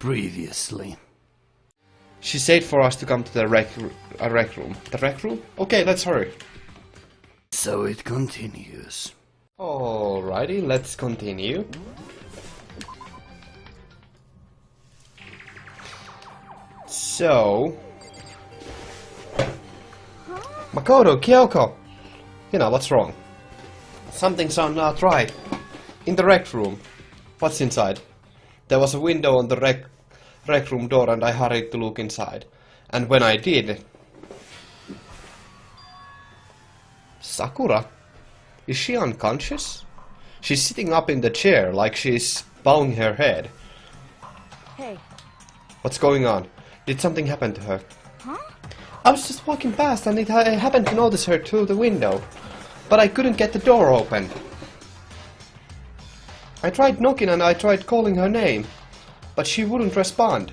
Previously. She said for us to come to the rec room. The rec room? Okay, let's hurry. So it continues. Alrighty, let's continue. So... Makoto, Kyoko! You know, what's wrong? Something's not right. In the rec room. What's inside? There was a window on the rec room door and I hurried to look inside. And when I did... Sakura? Is she unconscious? She's sitting up in the chair like she's bowing her head. Hey. What's going on? Did something happen to her? Huh? I was just walking past and I happened to notice her through the window. But I couldn't get the door open. I tried knocking and I tried calling her name. But she wouldn't respond.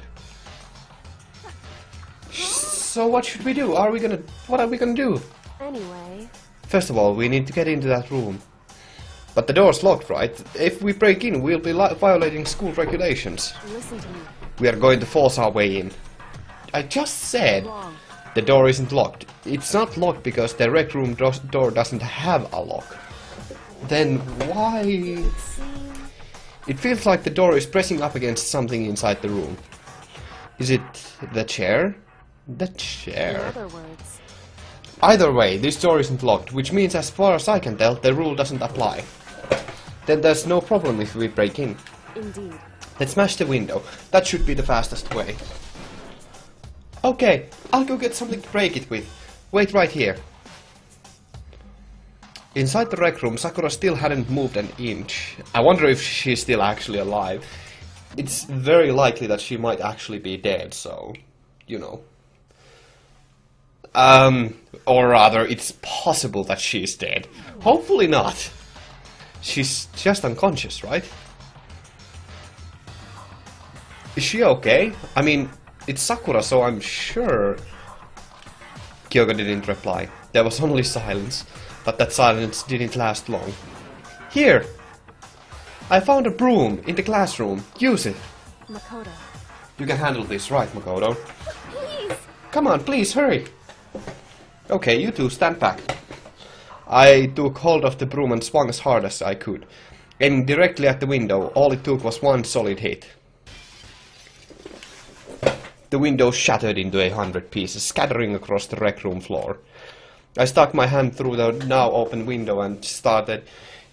So what should we do? What are we gonna do? Anyway... First of all, we need to get into that room. But the door's locked, right? If we break in, we'll be violating school regulations. Listen to me. We are going to force our way in. I just said Wrong. the door isn't locked. It's not locked because the rec room door doesn't have a lock. Then why... It feels like the door is pressing up against something inside the room. Is it the chair? The chair. In other words... Either way, this door isn't locked, which means as far as I can tell, the rule doesn't apply. Then there's no problem if we break in. Indeed. Let's smash the window. That should be the fastest way. Okay, I'll go get something to break it with. Wait right here. Inside the rec room, Sakura still hadn't moved an inch. I wonder if she's still actually alive. It's very likely that she might actually be dead, so... you know. Or rather, it's possible that she's dead. Hopefully not. She's just unconscious, right? Is she okay? I mean, it's Sakura, so I'm sure... Kyoko didn't reply. There was only silence, but that silence didn't last long. Here! I found a broom in the classroom. Use it. Makoto. You can handle this, right, Makoto? Please! Come on, please, hurry! Okay, you two, stand back. I took hold of the broom and swung as hard as I could. Aiming directly at the window, all it took was one solid hit. The window shattered into 100 pieces, scattering across the rec room floor. I stuck my hand through the now open window and started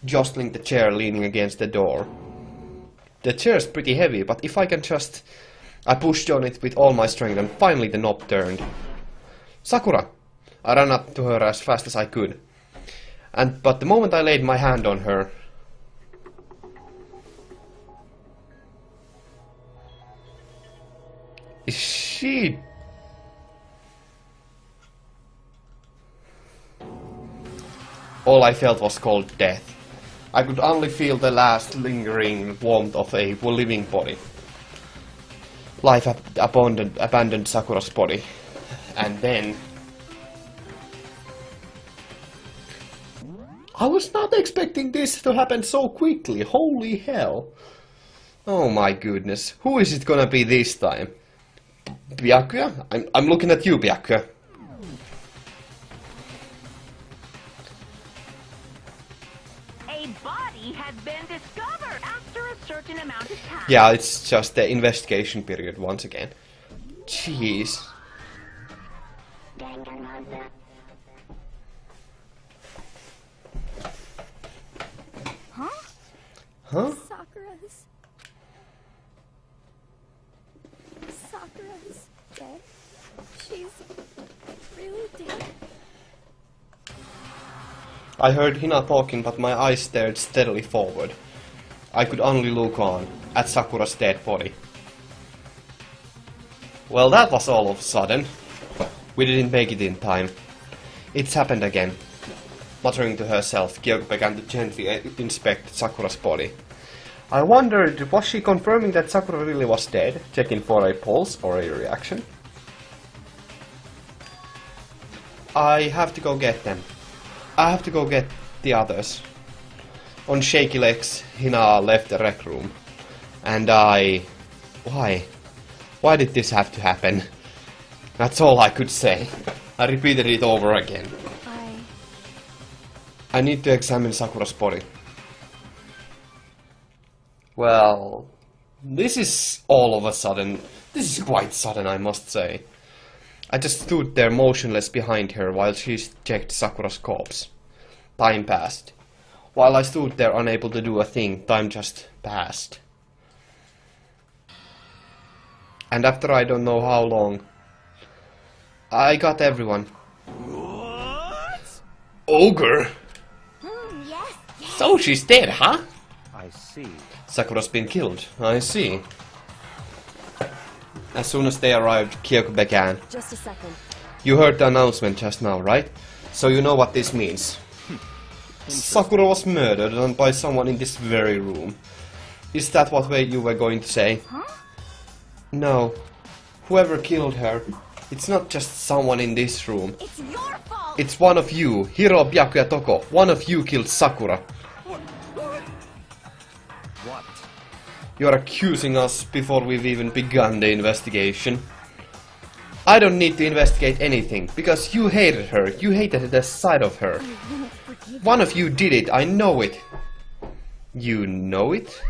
jostling the chair leaning against the door. The chair's pretty heavy, but if I can just... I pushed on it with all my strength and finally the knob turned. Sakura! I ran up to her as fast as I could. But the moment I laid my hand on her... Is she... All I felt was cold death. I could only feel the last lingering warmth of a living body. Life abandoned Sakura's body. And then... I was not expecting this to happen so quickly. Holy hell. Oh my goodness. Who is it gonna be this time? Byakuya? I'm looking at you, Byakuya. A body has been discovered after a certain amount of time. Yeah, it's just the investigation period once again. Jeez. Danganronpa. Huh? Huh? Sakura's dead. She's really dead. I heard Hina talking, but my eyes stared steadily forward. I could only look on, at Sakura's dead body. Well, that was all of a sudden. We didn't make it in time. It's happened again. Muttering to herself, Kyoko began to gently inspect Sakura's body. I wondered, was she confirming that Sakura really was dead, checking for a pulse or a reaction? I have to go get them. I have to go get the others. On shaky legs, Hina left the rec room. And I... Why? Why did this have to happen? That's all I could say. I repeated it over again. I need to examine Sakura's body. Well, this is all of a sudden. This is quite sudden, I must say. I just stood there motionless behind her while she checked Sakura's corpse. Time passed. While I stood there unable to do a thing, time just passed. And after I don't know how long, I got everyone. What? Ogre! Yes. So she's dead, huh? I see. Sakura's been killed. I see. As soon as they arrived, Kyoko began. Just a second. You heard the announcement just now, right? So you know what this means. Sakura was murdered and by someone in this very room. Is that what you were going to say? Huh? No. Whoever killed her, it's not just someone in this room. It's your fault. It's one of you, Hiro, Byakuya, Toko. One of you killed Sakura. What? You're accusing us before we've even begun the investigation. I don't need to investigate anything, because you hated her. You hated the sight of her. One of you did it, I know it. You know it?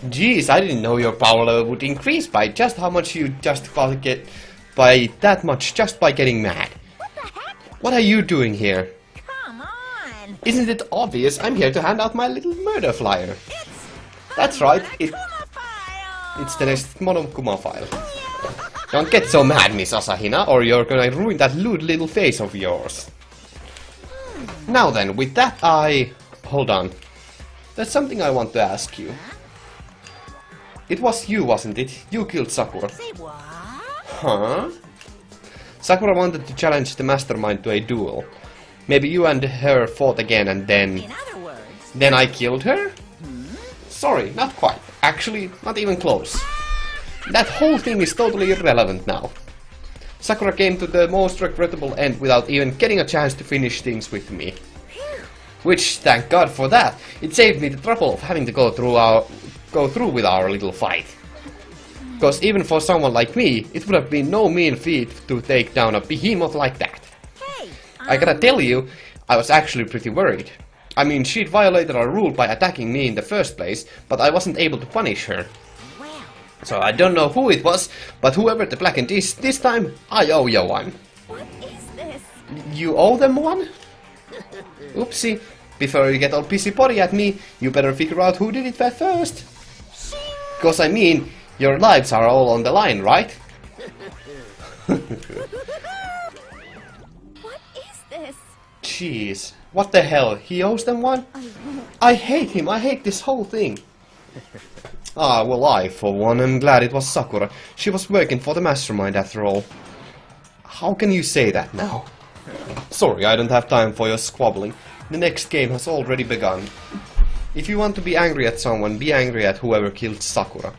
Jeez, I didn't know your power level would increase by just how much you just get by that much just by getting mad. What the heck? What are you doing here? Come on! Isn't it obvious? I'm here to hand out my little murder flyer. That's right, it's the next Monokuma file. Don't get so mad, Miss Asahina, or you're gonna ruin that lewd little face of yours. Now then, with that hold on. There's something I want to ask you. It was you, wasn't it? You killed Sakura. Say what? Huh? Sakura wanted to challenge the mastermind to a duel. Maybe you and her fought again and then... In other words... Then I killed her? Sorry, not quite. Actually, not even close. That whole thing is totally irrelevant now. Sakura came to the most regrettable end without even getting a chance to finish things with me. Which, thank God for that, it saved me the trouble of having to go through with our little fight. Because even for someone like me, it would have been no mean feat to take down a behemoth like that. Hey! I gotta tell you, I was actually pretty worried. I mean, she'd violated our rule by attacking me in the first place, but I wasn't able to punish her. Well... So I don't know who it was, but whoever the blackened is, this time, I owe you one. What is this? You owe them one? Oopsie. Before you get all pissy-potty at me, you better figure out who did it first. Cause I mean, your lives are all on the line, right? What is this? Jeez. What the hell? He owes them one? I hate him. I hate this whole thing. Ah, well, I, for one, am glad it was Sakura. She was working for the mastermind after all. How can you say that now? Sorry, I don't have time for your squabbling. The next game has already begun. If you want to be angry at someone, be angry at whoever killed Sakura.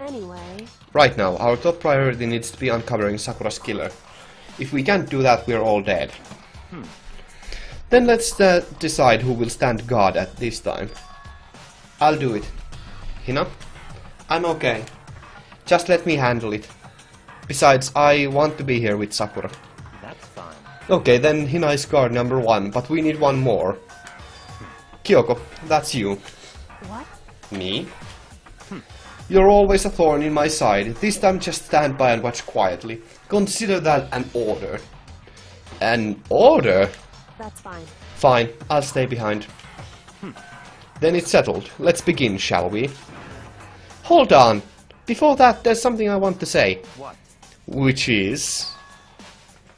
Anyway... Right now, our top priority needs to be uncovering Sakura's killer. If we can't do that, we're all dead. Then let's decide who will stand guard at this time. I'll do it. Hina? I'm okay. Just let me handle it. Besides, I want to be here with Sakura. That's fine. Okay, then Hina is guard number 1, but we need one more. Kyoko, that's you. What? Me? You're always a thorn in my side. This time just stand by and watch quietly. Consider that an order. An order? That's fine. Fine, I'll stay behind. Then it's settled. Let's begin, shall we? Hold on. Before that, there's something I want to say. What? Which is...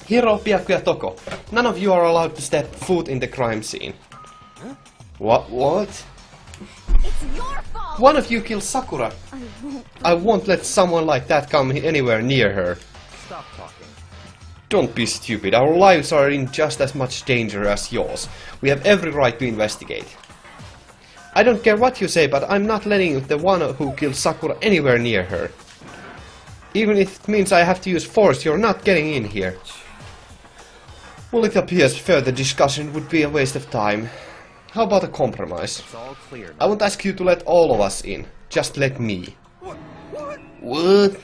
Hiro, Byakuya, Toko. None of you are allowed to step foot in the crime scene. Huh? What? It's your fault! One of you killed Sakura. I won't let someone like that come anywhere near her. Stop talking. Don't be stupid. Our lives are in just as much danger as yours. We have every right to investigate. I don't care what you say, but I'm not letting the one who killed Sakura anywhere near her. Even if it means I have to use force, you're not getting in here. Well, it appears further discussion would be a waste of time. How about a compromise? It's all clear. I won't ask you to let all of us in. Just let me. What?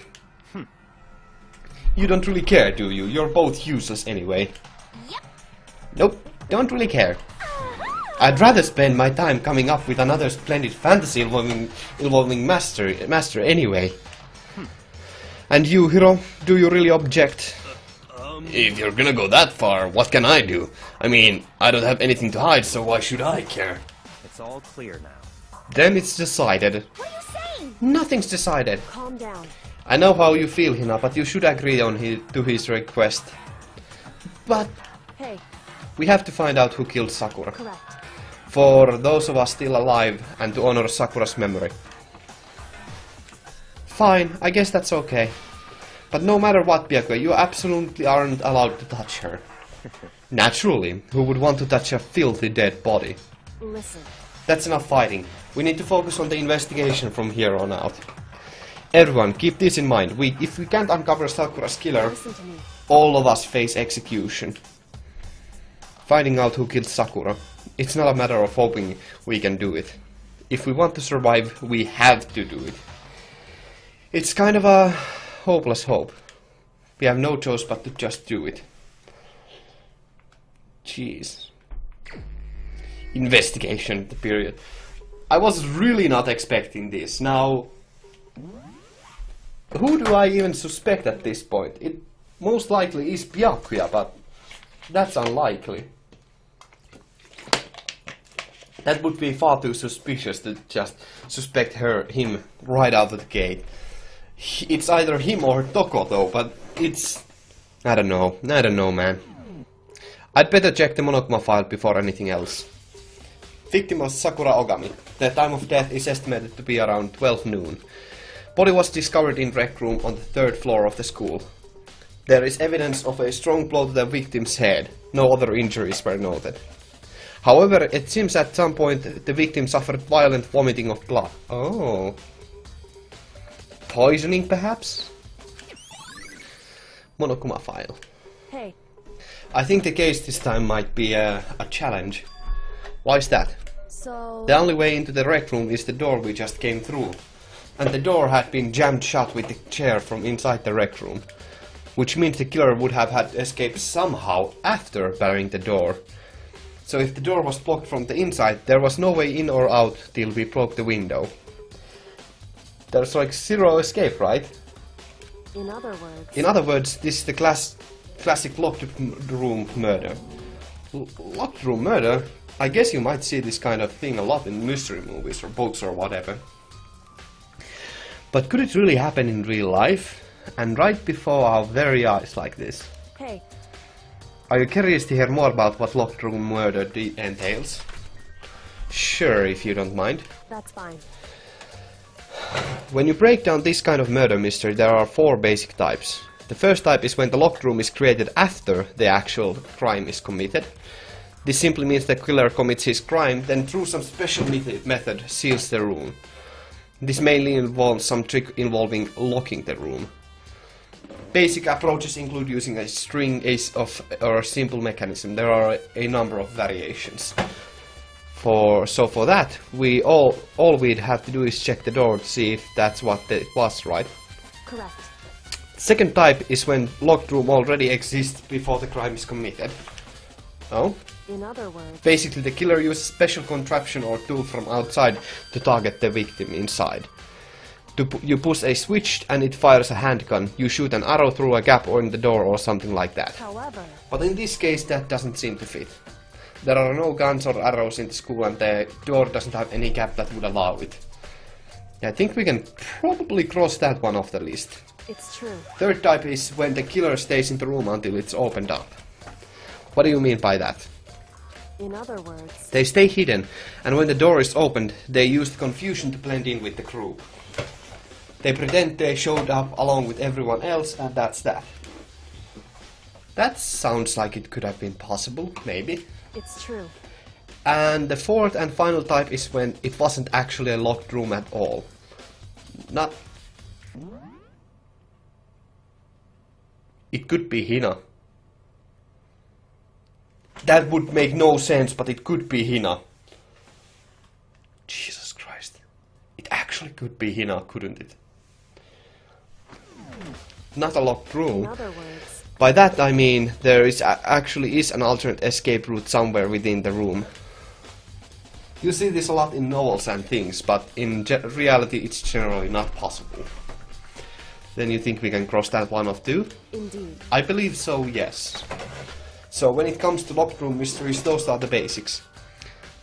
You don't really care, do you? You're both useless anyway. Yep. Nope, don't really care. I'd rather spend my time coming up with another splendid fantasy involving master anyway. And you, Hiro, do you really object? If you're gonna go that far, what can I do? I mean, I don't have anything to hide, so why should I care? It's all clear now. Then it's decided. What are you saying? Nothing's decided. Calm down. I know how you feel, Hina, but you should agree to his request. But Hey, we have to find out who killed Sakura. correct. For those of us still alive, and to honor Sakura's memory. Fine, I guess that's okay. But no matter what, Byakuya, you absolutely aren't allowed to touch her. Naturally, who would want to touch a filthy dead body? Listen. That's enough fighting. We need to focus on the investigation from here on out. Everyone, keep this in mind. If we can't uncover Sakura's killer, Listen to me. all of us face execution. Finding out who killed Sakura. It's not a matter of hoping we can do it. If we want to survive, we have to do it. It's kind of a hopeless hope. We have no choice but to just do it. Jeez. Investigation, the period. I was really not expecting this. Now, who do I even suspect at this point? It most likely is Byakuya, but that's unlikely. That would be far too suspicious to just suspect him right out of the gate. It's either him or Toko though, but it's... I don't know, man. I'd better check the Monokuma file before anything else. Victim was Sakura Ogami. The time of death is estimated to be around 12 noon. Body was discovered in rec room on the 3rd floor of the school. There is evidence of a strong blow to the victim's head. No other injuries were noted. However, it seems at some point the victim suffered violent vomiting of blood. Oh. Poisoning, perhaps? Monokuma file. Hey, I think the case this time might be a challenge. Why is that? so... The only way into the rec room is the door we just came through. And the door had been jammed shut with the chair from inside the rec room. Which means the killer would have had to escape somehow after barring the door. So if the door was blocked from the inside, there was no way in or out till we broke the window. There's like zero escape, right? In other words... In other words, this is the classic locked room murder. Locked room murder? I guess you might see this kind of thing a lot in mystery movies or books or whatever. But could it really happen in real life? And right before our very eyes like this? Hey, Are you curious to hear more about what locked room murder entails? Sure, if you don't mind. that's fine. When you break down this kind of murder mystery, there are 4 basic types. The first type is when the locked room is created after the actual crime is committed. This simply means the killer commits his crime, then through some special method seals the room. This mainly involves some trick involving locking the room. Basic approaches include using a string or a simple mechanism. There are a number of variations. For that, all we'd have to do is check the door to see if that's what it was, right? Correct. Second type is when locked room already exists before the crime is committed. Oh? In other words... Basically, the killer uses a special contraption or tool from outside to target the victim inside. You push a switch and it fires a handgun. You shoot an arrow through a gap or in the door or something like that. However... But in this case, that doesn't seem to fit. There are no guns or arrows in the school and the door doesn't have any gap that would allow it. I think we can probably cross that one off the list. It's true. Third type is when the killer stays in the room until it's opened up. What do you mean by that? In other words... They stay hidden, and when the door is opened, they use the confusion to blend in with the group. They pretend they showed up along with everyone else, and that's that. That sounds like it could have been possible, maybe. It's true. And the fourth and final type is when it wasn't actually a locked room at all. Not... It could be Hina. That would make no sense, but it could be Hina. Jesus Christ. It actually could be Hina, couldn't it? not a locked room. In other words, By that I mean there is actually is an alternate escape route somewhere within the room. You see this a lot in novels and things, but in reality it's generally not possible. Then you think we can cross that one off too? indeed. I believe so, yes. So when it comes to locked room mysteries, those are the basics.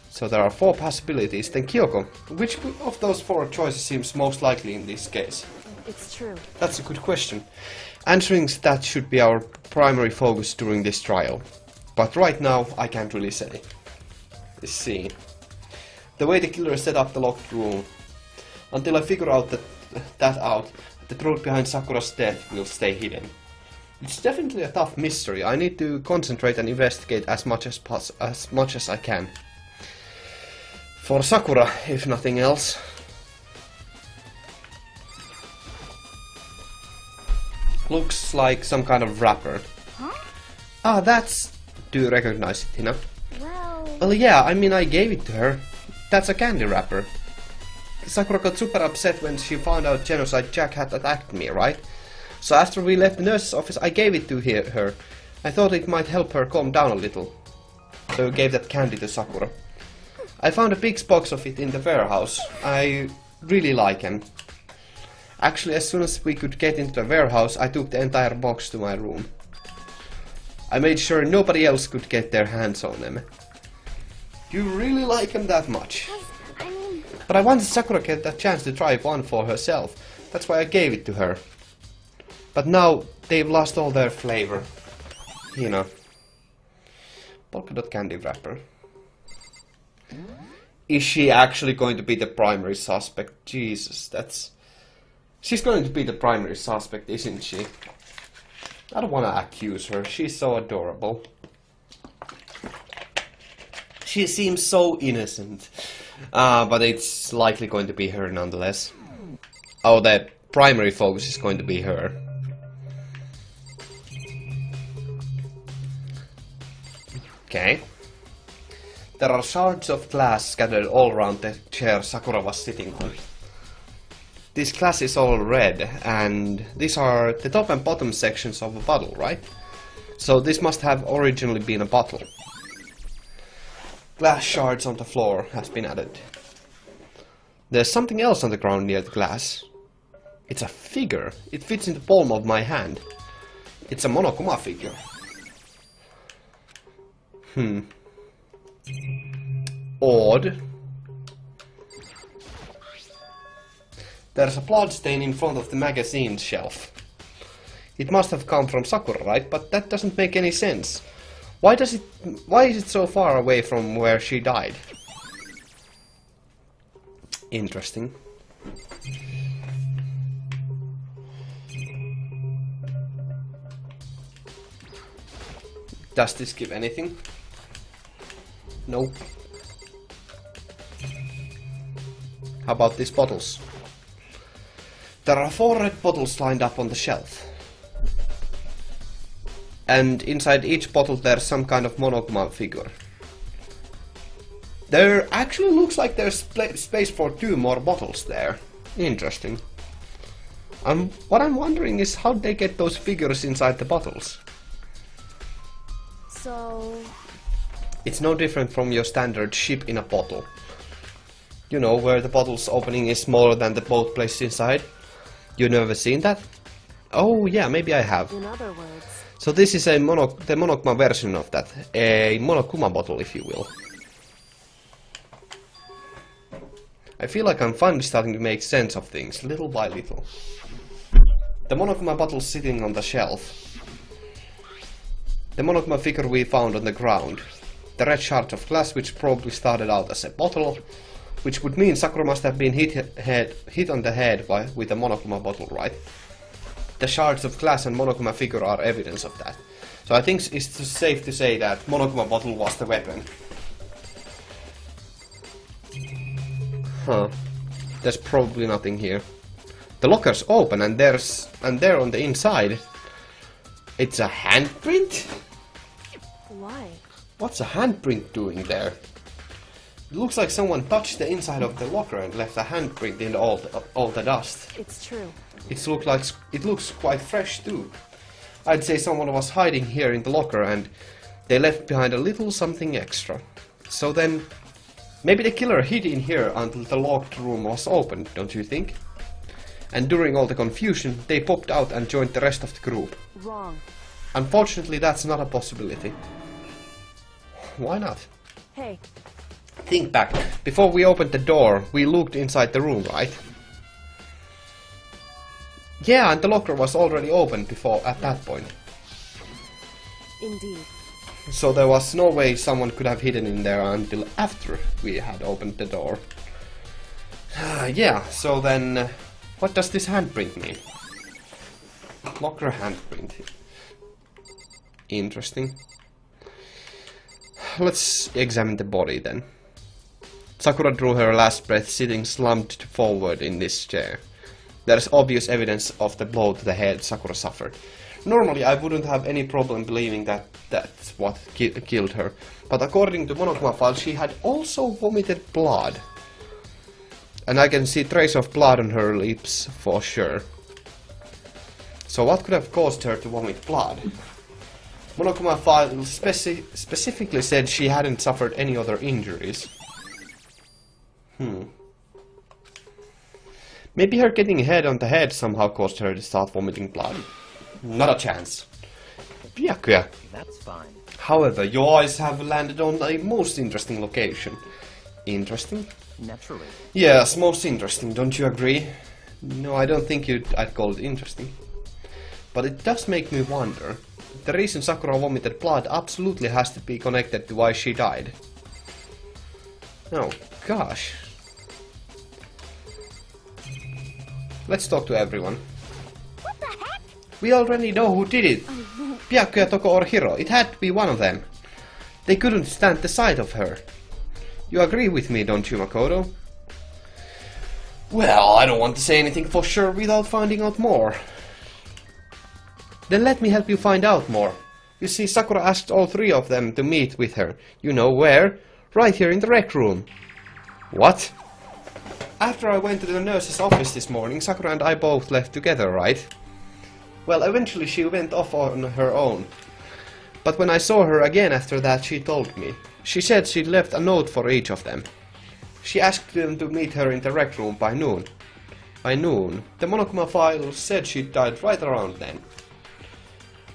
So there are 4 possibilities. Then Kyoko, which of those 4 choices seems most likely in this case? It's true. That's a good question. Answering that should be our primary focus during this trial. But right now, I can't really say. Let's see. The way the killer set up the locked room. Until I figure out that out, the truth behind Sakura's death will stay hidden. It's definitely a tough mystery. I need to concentrate and investigate as much as I can. For Sakura, if nothing else. Looks like some kind of wrapper. Huh? Ah, that's... Do you recognize it, Hina? Well, Yeah, I mean I gave it to her. That's a candy wrapper. Sakura got super upset when she found out Genocide Jack had attacked me, right? So after we left the nurse's office, I gave it to her. I thought it might help her calm down a little. So I gave that candy to Sakura. I found a big box of it in the warehouse. I really like them. Actually, as soon as we could get into the warehouse, I took the entire box to my room. I made sure nobody else could get their hands on them. You really like them that much? I mean, But I wanted Sakura to get a chance to try one for herself. That's why I gave it to her. But now they've lost all their flavor. You know. Polka dot candy wrapper. Is she actually going to be the primary suspect? Jesus, that's... She's going to be the primary suspect, isn't she? I don't want to accuse her. She's so adorable. She seems so innocent. But it's likely going to be her nonetheless. Oh, the primary focus is going to be her. Okay. There are shards of glass scattered all around the chair Sakura was sitting on. This glass is all red, and these are the top and bottom sections of a bottle, right? So this must have originally been a bottle. Glass shards on the floor has been added. There's something else on the ground near the glass. It's a figure. It fits in the palm of my hand. It's a Monokuma figure. Odd. There's a blood stain in front of the magazine shelf. It must have come from Sakura, right? But that doesn't make any sense. Why is it so far away from where she died? Interesting. Does this give anything? Nope. How about these bottles? There are 4 red bottles lined up on the shelf. And inside each bottle there's some kind of Monokuma figure. There actually looks like there's space for 2 more bottles there. Interesting. What I'm wondering is how they get those figures inside the bottles. so... It's no different from your standard ship in a bottle. You know, where the bottle's opening is smaller than the boat placed inside. You never seen that? Oh yeah, maybe I have. In other words, So this is the Monokuma version of that. A Monokuma bottle, if you will. I feel like I'm finally starting to make sense of things, little by little. The Monokuma bottle sitting on the shelf. The Monokuma figure we found on the ground. The red shard of glass which probably started out as a bottle. Which would mean Sakura must have been hit on the head with a Monokuma bottle, right? The shards of glass and Monokuma figure are evidence of that. So I think it's safe to say that Monokuma bottle was the weapon. Huh. There's probably nothing here. The locker's open and there on the inside. It's a handprint? why? What's a handprint doing there? It looks like someone touched the inside of the locker and left a handprint in all the dust. It's true. It looks quite fresh too. I'd say someone was hiding here in the locker and they left behind a little something extra. So then, maybe the killer hid in here until the locked room was opened, don't you think? And during all the confusion, they popped out and joined the rest of the group. Wrong. Unfortunately, that's not a possibility. Why not? Hey, Think back. Before we opened the door, we looked inside the room, right? Yeah, and the locker was already open before at that point. indeed. So there was no way someone could have hidden in there until after we had opened the door. Yeah, so then what does this handprint mean? Locker handprint. Interesting. Let's examine the body then. Sakura drew her last breath sitting slumped forward in this chair. There is obvious evidence of the blow to the head Sakura suffered. Normally I wouldn't have any problem believing that that's what killed her, but according to Monokuma file she had also vomited blood. And I can see trace of blood on her lips for sure. So what could have caused her to vomit blood? Monokuma file specifically said she hadn't suffered any other injuries. Maybe her getting hit on the head somehow caused her to start vomiting blood. Not a chance. Byakuya. That's fine. However, your eyes have landed on a most interesting location. Interesting? Naturally. Yes, most interesting, don't you agree? No, I don't think I'd call it interesting. But it does make me wonder. The reason Sakura vomited blood absolutely has to be connected to why she died. Oh, gosh. Let's talk to everyone. What the heck? We already know who did it. Byakuya, Toko or Hiro. It had to be one of them. They couldn't stand the sight of her. You agree with me, don't you, Makoto? Well, I don't want to say anything for sure without finding out more. Then let me help you find out more. You see, Sakura asked all three of them to meet with her. You know where? Right here in the rec room. What? After I went to the nurse's office this morning, Sakura and I both left together, right? Well, eventually she went off on her own. But when I saw her again after that, she told me. She said she'd left a note for each of them. She asked them to meet her in the rec room by noon. By noon? The Monokuma file said she died right around then.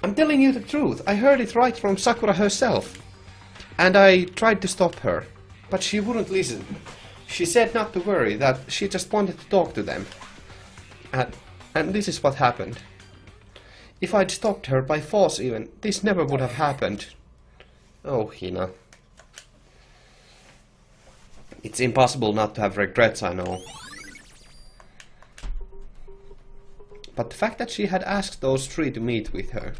I'm telling you the truth. I heard it right from Sakura herself. And I tried to stop her. But she wouldn't listen. She said not to worry, that she just wanted to talk to them. And this is what happened. If I'd stopped her by force even, this never would have happened. Oh, Hina. It's impossible not to have regrets, I know. But the fact that she had asked those three to meet with her,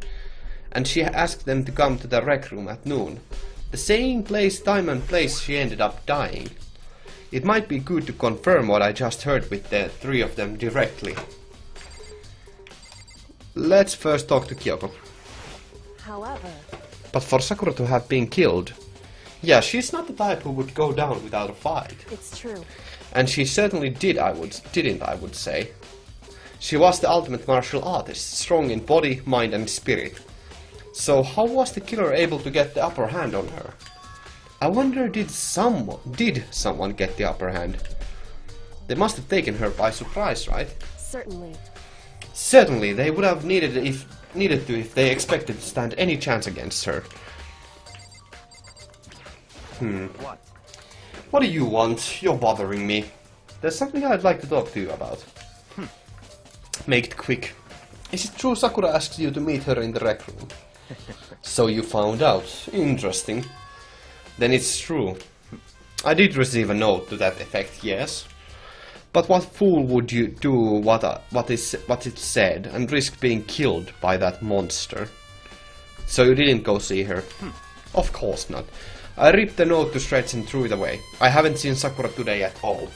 and she asked them to come to the rec room at noon, the same place, time and place she ended up dying. It might be good to confirm what I just heard with the three of them directly. Let's first talk to Kyoko. However, But for Sakura to have been killed, yeah, she's not the type who would go down without a fight. it's true. And she certainly didn't, I would say. She was the ultimate martial artist, strong in body, mind and spirit. So how was the killer able to get the upper hand on her? I wonder did someone get the upper hand? They must have taken her by surprise, right? Certainly. Certainly, they would have needed to if they expected to stand any chance against her. What? What do you want? You're bothering me. There's something I'd like to talk to you about. Make it quick. Is it true Sakura asked you to meet her in the rec room? So you found out. Interesting. Then it's true. I did receive a note to that effect, yes. But what fool would you do what it said and risk being killed by that monster? So you didn't go see her? Of course not. I ripped the note to shreds and threw it away. I haven't seen Sakura today at all.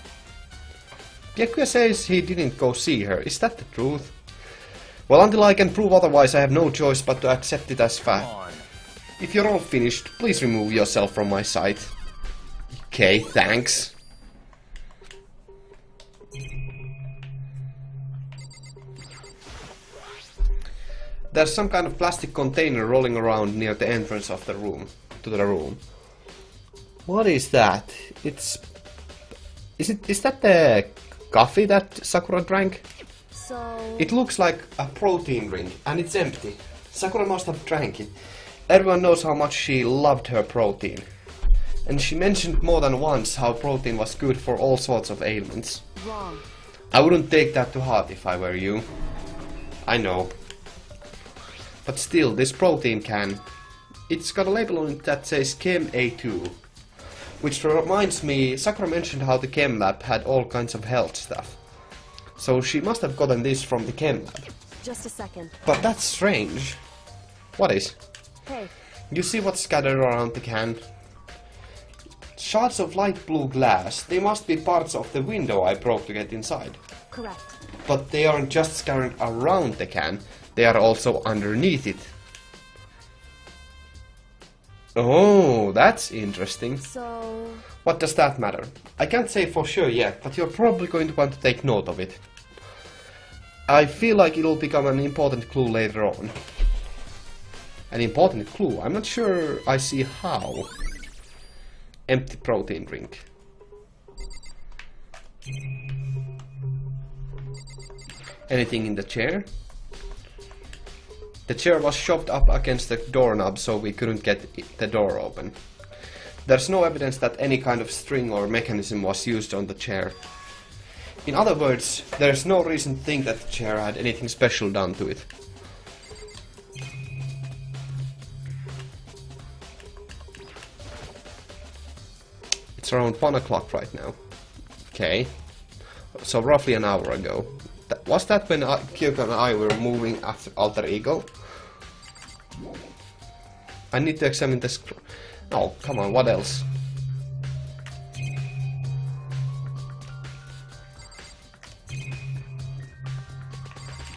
Byakuya says he didn't go see her. Is that the truth? Well, until I can prove otherwise, I have no choice but to accept it as fact. On. If you're all finished, please remove yourself from my sight. Okay, thanks. There's some kind of plastic container rolling around near the entrance of the room, to the room. What is that? Is that the coffee that Sakura drank? So... It looks like a protein drink, and it's empty. Sakura must have drank it. Everyone knows how much she loved her protein. And she mentioned more than once how protein was good for all sorts of ailments. Wrong. I wouldn't take that to heart if I were you. I know. But still, this protein can... It's got a label on it that says Chem A2. Which reminds me, Sakura mentioned how the Chem lab had all kinds of health stuff. So she must have gotten this from the Chem lab. Just a second. But that's strange. What is? Hey, You see what's scattered around the can? Shards of light blue glass. They must be parts of the window I broke to get inside. correct. But they aren't just scattered around the can, they are also underneath it. Oh, that's interesting. So... What does that matter? I can't say for sure yet, but you're probably going to want to take note of it. I feel like it'll become an important clue later on. An important clue? I'm not sure I see how. Empty protein drink. Anything in the chair? The chair was shoved up against the doorknob so we couldn't get the door open. There's no evidence that any kind of string or mechanism was used on the chair. In other words, there's no reason to think that the chair had anything special done to it. It's around 1 o'clock right now. Okay. So roughly an hour ago. Was that when Kyoko and I were moving after Alter Ego? I need to examine the scroll. Oh, come on, what else?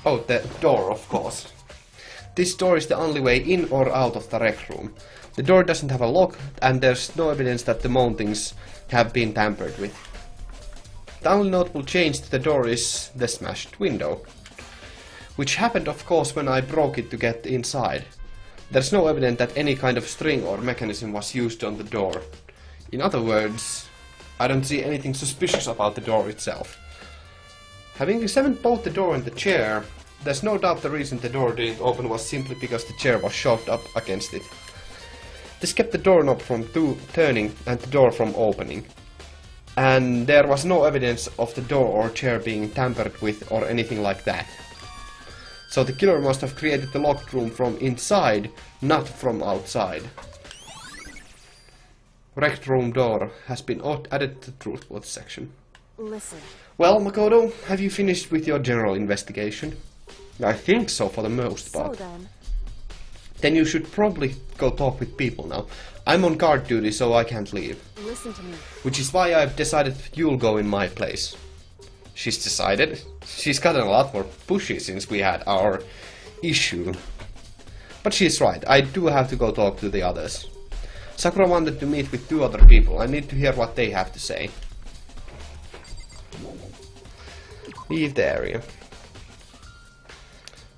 Oh, the door, of course. This door is the only way in or out of the rec room. The door doesn't have a lock, and there's no evidence that the mountings have been tampered with. The only notable change to the door is the smashed window, which happened of course when I broke it to get inside. There's no evidence that any kind of string or mechanism was used on the door. In other words, I don't see anything suspicious about the door itself. Having examined both the door and the chair, there's no doubt the reason the door didn't open was simply because the chair was shoved up against it. This kept the doorknob from turning and the door from opening. And there was no evidence of the door or chair being tampered with or anything like that. So the killer must have created the locked room from inside, not from outside. Wrecked room door has been added to the truth plot section. Listen. Well, Makoto, have you finished with your general investigation? I think so for the most part. So then... Then you should probably go talk with people now. I'm on guard duty, so I can't leave. Listen to me. Which is why I've decided you'll go in my place. She's decided. She's gotten a lot more pushy since we had our issue. But she's right, I do have to go talk to the others. Sakura wanted to meet with 2 other people. I need to hear what they have to say. Leave the area.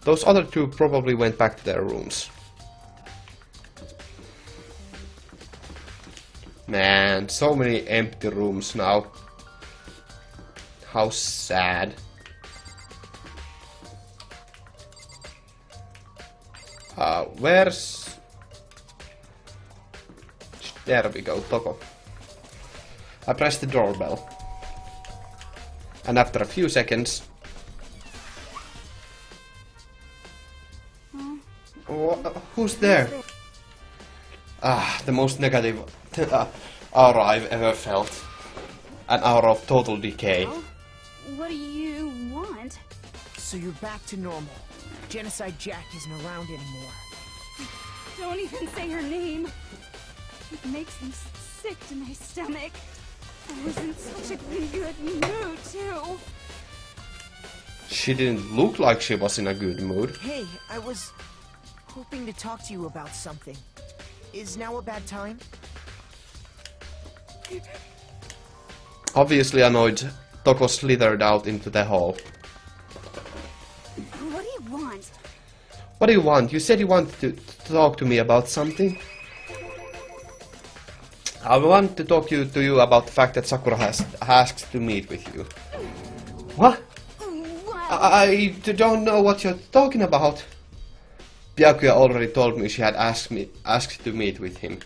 Those other 2 probably went back to their rooms. Man, so many empty rooms now. How sad. Where's... There we go, Toko. I pressed the doorbell. And after a few seconds... who's there? Ah, the most negative aura I've ever felt. An aura of total decay. What do you want? So you're back to normal. Genocide Jack isn't around anymore. Don't even say her name. It makes me sick to my stomach. I was in such a good mood, too. She didn't look like she was in a good mood. Hey, I was hoping to talk to you about something. Is now a bad time? Obviously annoyed, Toko slithered out into the hall. What do you want? What do you want? You said you wanted to talk to me about something? I want to talk to you about the fact that Sakura has asked to meet with you. What? I don't know what you're talking about. Byakuya already told me she had asked to meet with him.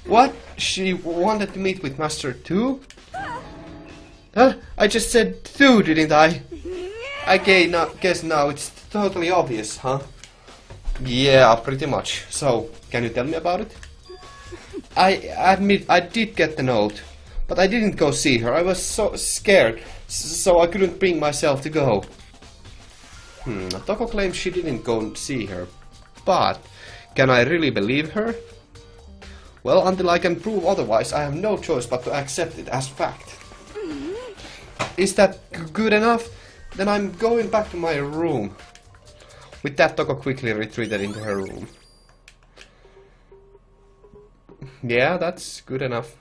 What? She wanted to meet with Master too? Huh? I just said two, didn't I? Guess now it's totally obvious, huh? Yeah, pretty much. So, can you tell me about it? I admit I did get the note, but I didn't go see her. I was so scared, so I couldn't bring myself to go. Toko claims she didn't go see her, but can I really believe her? Well, until I can prove otherwise, I have no choice but to accept it as fact. Is that good enough? Then I'm going back to my room. With that, Toko quickly retreated into her room. Yeah, that's good enough.